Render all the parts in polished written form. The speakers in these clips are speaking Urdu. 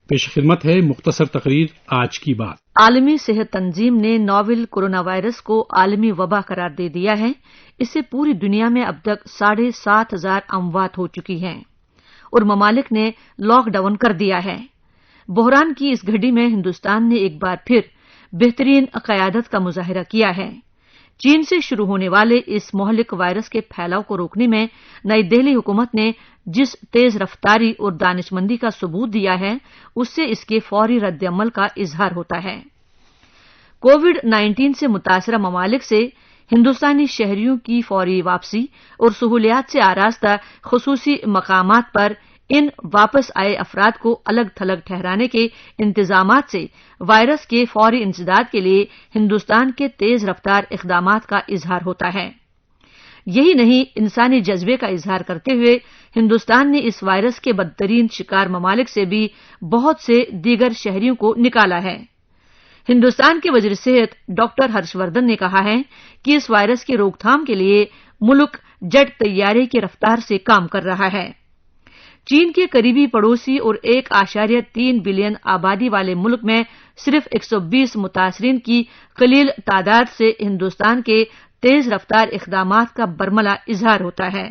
پیش خدمت ہے مختصر تقریر آج کی بات۔ عالمی صحت تنظیم نے ناول کورونا وائرس کو عالمی وبا قرار دے دیا ہے۔ اس سے پوری دنیا میں اب تک 7,500 اموات ہو چکی ہیں اور ممالک نے لاک ڈاؤن کر دیا ہے۔ بحران کی اس گھڑی میں ہندوستان نے ایک بار پھر بہترین قیادت کا مظاہرہ کیا ہے۔ چین سے شروع ہونے والے اس مہلک وائرس کے پھیلاؤ کو روکنے میں نئی دہلی حکومت نے جس تیز رفتاری اور دانش مندی کا ثبوت دیا ہے، اس سے اس کے فوری رد عمل کا اظہار ہوتا ہے۔ کووڈ-19 سے متاثرہ ممالک سے ہندوستانی شہریوں کی فوری واپسی اور سہولیات سے آراستہ خصوصی مقامات پر ان واپس آئے افراد کو الگ تھلگ ٹھہرانے کے انتظامات سے وائرس کے فوری انسداد کے لیے ہندوستان کے تیز رفتار اقدامات کا اظہار ہوتا ہے۔ یہی نہیں، انسانی جذبے کا اظہار کرتے ہوئے ہندوستان نے اس وائرس کے بدترین شکار ممالک سے بھی بہت سے دیگر شہریوں کو نکالا ہے۔ ہندوستان کے وزیر صحت ڈاکٹر ہرش وردھن نے کہا ہے کہ اس وائرس کی روک تھام کے لیے ملک جٹ طیارے کی رفتار سے کام کر رہا ہے۔ چین کے قریبی پڑوسی اور 1.3 بلین آبادی والے ملک میں صرف 120 متاثرین کی قلیل تعداد سے ہندوستان کے تیز رفتار اقدامات کا برملا اظہار ہوتا ہے۔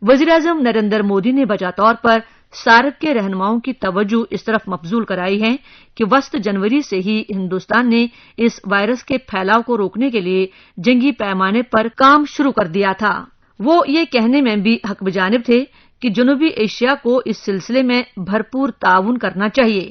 وزیراعظم نریندر مودی نے بجا طور پر سارک کے رہنماؤں کی توجہ اس طرف مبذول کرائی ہے کہ وسط جنوری سے ہی ہندوستان نے اس وائرس کے پھیلاؤ کو روکنے کے لیے جنگی پیمانے پر کام شروع کر دیا تھا۔ وہ یہ کہنے میں بھی حق بجانب تھے کہ جنوبی ایشیا کو اس سلسلے میں بھرپور تعاون کرنا چاہیے۔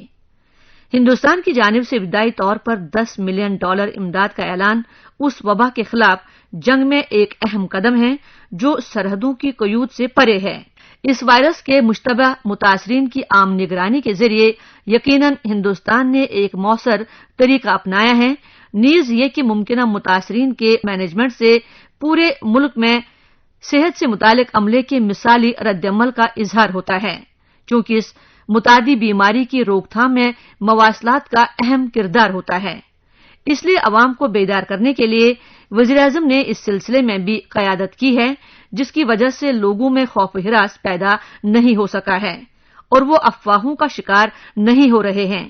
ہندوستان کی جانب سے ابتدائی طور پر $10 ملین امداد کا اعلان اس وبا کے خلاف جنگ میں ایک اہم قدم ہے جو سرحدوں کی قیود سے پرے ہے۔ اس وائرس کے مشتبہ متاثرین کی عام نگرانی کے ذریعے یقیناً ہندوستان نے ایک مؤثر طریقہ اپنایا ہے، نیز یہ کہ ممکنہ متاثرین کے مینجمنٹ سے پورے ملک میں صحت سے متعلق عملے کے مثالی رد عمل کا اظہار ہوتا ہے، چونکہ اس متعدی بیماری کی روک تھام میں مواصلات کا اہم کردار ہوتا ہے۔ اس لیے عوام کو بیدار کرنے کے لیے وزیراعظم نے اس سلسلے میں بھی قیادت کی ہے، جس کی وجہ سے لوگوں میں خوف و ہراس پیدا نہیں ہو سکا ہے اور وہ افواہوں کا شکار نہیں ہو رہے ہیں۔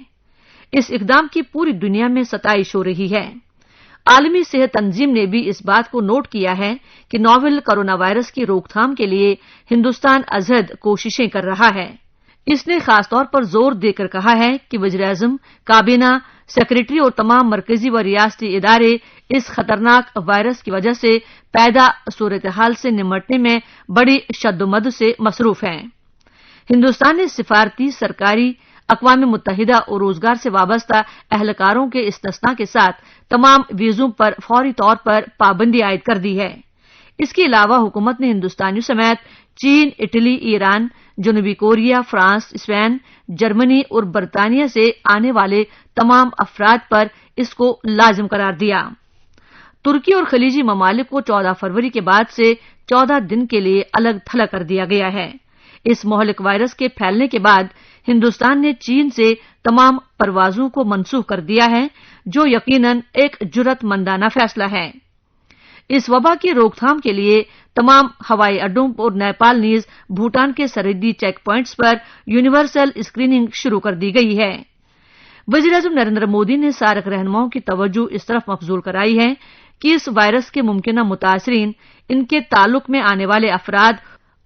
اس اقدام کی پوری دنیا میں ستائش ہو رہی ہے۔ عالمی صحت تنظیم نے بھی اس بات کو نوٹ کیا ہے کہ ناول کرونا وائرس کی روک تھام کے لیے ہندوستان ازحد کوششیں کر رہا ہے۔ اس نے خاص طور پر زور دے کر کہا ہے کہ وزیراعظم، کابینہ، سیکریٹری اور تمام مرکزی و ریاستی ادارے اس خطرناک وائرس کی وجہ سے پیدا صورتحال سے نمٹنے میں بڑی شد و مد سے مصروف ہیں۔ ہندوستان نے سفارتی، سرکاری، اقوام متحدہ اور روزگار سے وابستہ اہلکاروں کے استثناء کے ساتھ تمام ویزوں پر فوری طور پر پابندی عائد کر دی ہے۔ اس کے علاوہ حکومت نے ہندوستانیوں سمیت چین، اٹلی، ایران، جنوبی کوریا، فرانس، اسپین، جرمنی اور برطانیہ سے آنے والے تمام افراد پر اس کو لازم قرار دیا۔ ترکی اور خلیجی ممالک کو 14 فروری کے بعد سے 14 دن کے لیے الگ تھلگ کر دیا گیا ہے۔ اس مہلک وائرس کے پھیلنے کے بعد ہندوستان نے چین سے تمام پروازوں کو منسوخ کر دیا ہے، جو یقیناً ایک جرأت مندانہ فیصلہ ہے۔ اس وبا کی روک تھام کے لیے تمام ہوائی اڈوں اور نیپال نیز بھوٹان کے سرحدی چیک پوائنٹس پر یونیورسل اسکریننگ شروع کر دی گئی ہے۔ وزیراعظم نریندر مودی نے سارک رہنماؤں کی توجہ اس طرف مبذول کرائی ہے کہ اس وائرس کے ممکنہ متاثرین، ان کے تعلق میں آنے والے افراد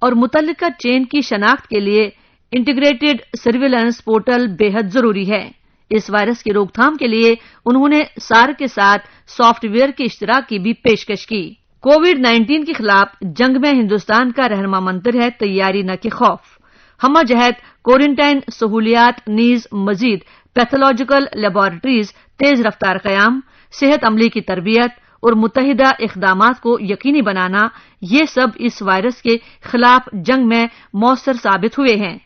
اور متعلقہ چین کی شناخت کے لیے انٹیگریٹڈ سرویلنس پورٹل بے حد ضروری ہے۔ اس وائرس کی روک تھام کے لیے انہوں نے سارک کے ساتھ سافٹ ویئر کے اشتراک کی بھی پیشکش کی۔ کووڈ-19 کے خلاف جنگ میں ہندوستان کا رہنما منتر ہے تیاری نہ کہ خوف۔ ہمہ جہت کوارنٹائن سہولیات نیز مزید پیتھولوجیکل لیبارٹریز تیز رفتار قیام، صحت عملے کی تربیت اور متحدہ اقدامات کو یقینی بنانا، یہ سب اس وائرس کے خلاف جنگ میں مؤثر ثابت ہوئے ہیں۔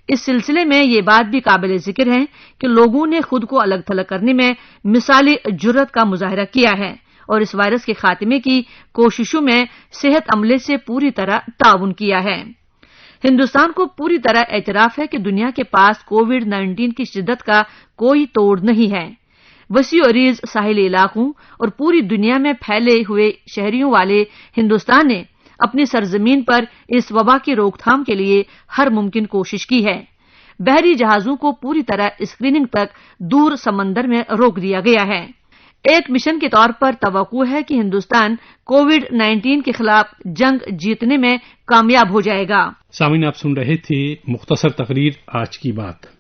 اس سلسلے میں یہ بات بھی قابل ذکر ہے کہ لوگوں نے خود کو الگ تھلگ کرنے میں مثالی جرأت کا مظاہرہ کیا ہے اور اس وائرس کے خاتمے کی کوششوں میں صحت عملے سے پوری طرح تعاون کیا ہے۔ ہندوستان کو پوری طرح اعتراف ہے کہ دنیا کے پاس کووڈ-19 کی شدت کا کوئی توڑ نہیں ہے۔ وسیع و عریض ساحلی علاقوں اور پوری دنیا میں پھیلے ہوئے شہریوں والے ہندوستان نے اپنی سرزمین پر اس وبا کی روک تھام کے لیے ہر ممکن کوشش کی ہے۔ بحری جہازوں کو پوری طرح اسکریننگ تک دور سمندر میں روک دیا گیا ہے۔ ایک مشن کے طور پر توقع ہے کہ ہندوستان کووڈ-19 کے خلاف جنگ جیتنے میں کامیاب ہو جائے گا۔ سامعین، آپ سن رہے تھے مختصر تقریر آج کی بات۔